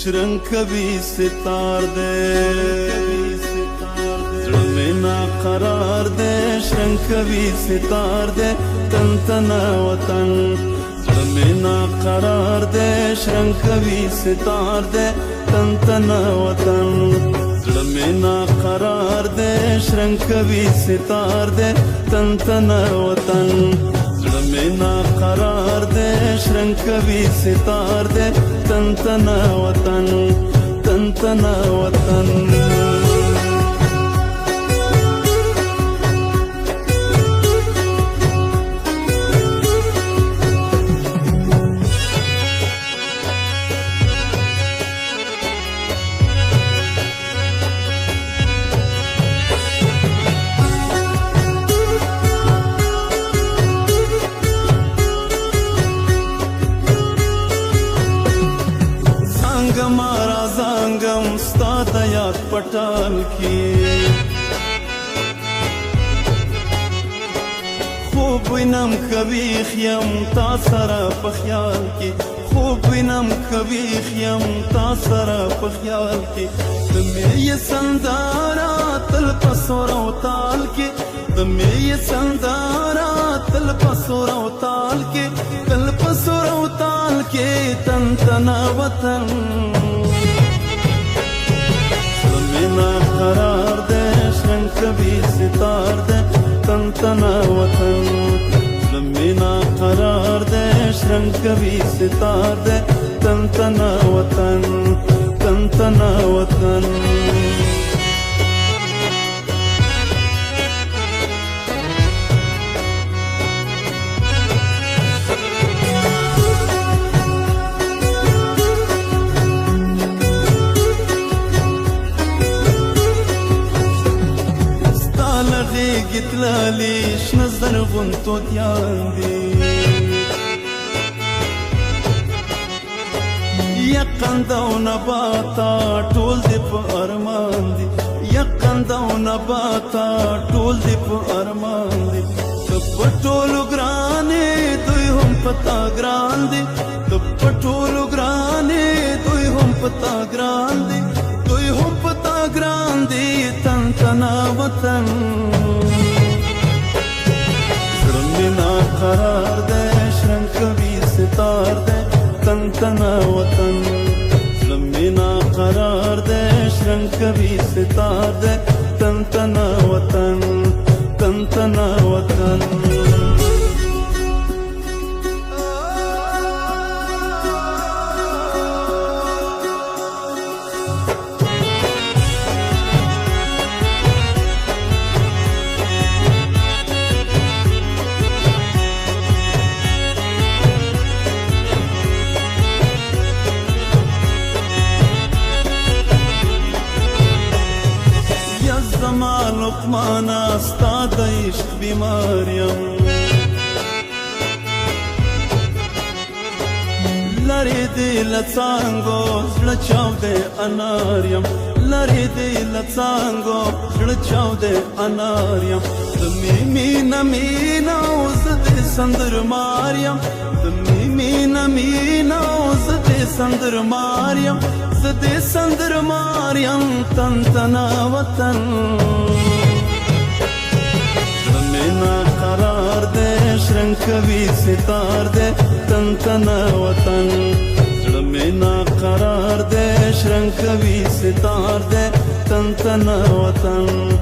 شرنګ کوي ستار دې زړه مې ناقرار دې شرنګ کوي ستار دې تن تنا وطن زړه مې ناقرار دې شرنګ کوي ستار دې تن تنا وطن زړه مې ناقرار دې شرنګ کوي ستار دې تن تنا وطن زړه مې ناقرار دې شرنګ کوي ستار دې تن تنا وطن تن تنا وطن مارا زنگم ستا د یاد پټال کې خوب وینم کوي خیم تا سره په خیال کې خوب وینم کوي خیم تا سره په خیال کې د مې سندارا تل په سور او تال کې د مې سندارا تل په سور او تال کې تل په سور او تال کې تن تنا وطن قرار دے شرنگ کبھی ستار دے تن تنا وطن زمینا قرار دے شرنگ کبھی ستار دے تن تنا وطن تن تنا وطن گتلالی شنزر غنتو دیان دی یقنده و نباتا ټول دی په ارمان دی یقنده و نباتا ټول دی په ارمان دی په ټولو ګرانې دوی هم پتا ګران دی په ټولو ګرانې دوی هم پتا ګران دی دوی هم پتا ګران دی تن تنا وطن قرار دے شرنگ کبھی ستار دے تن تنا وطن زمینا قرار دے شرنگ کبھی ستار دے تن تنا وطن تن تنا وطن لقمانا ستا د عشق بیماریم لری دی لڅانګو زړه چاودې اناریم لری دی لڅانګو زړه چاودې اناریم د مینا مینا زد سندر ماریم د مینا مینا زد سندر ماریم زد سندر ماریم تن تنا وطن زمینا قرار دے شرنگ کوي ستار دے تن تنا وطن زمینا قرار دے شرنگ کوي ستار دے تن تنا وطن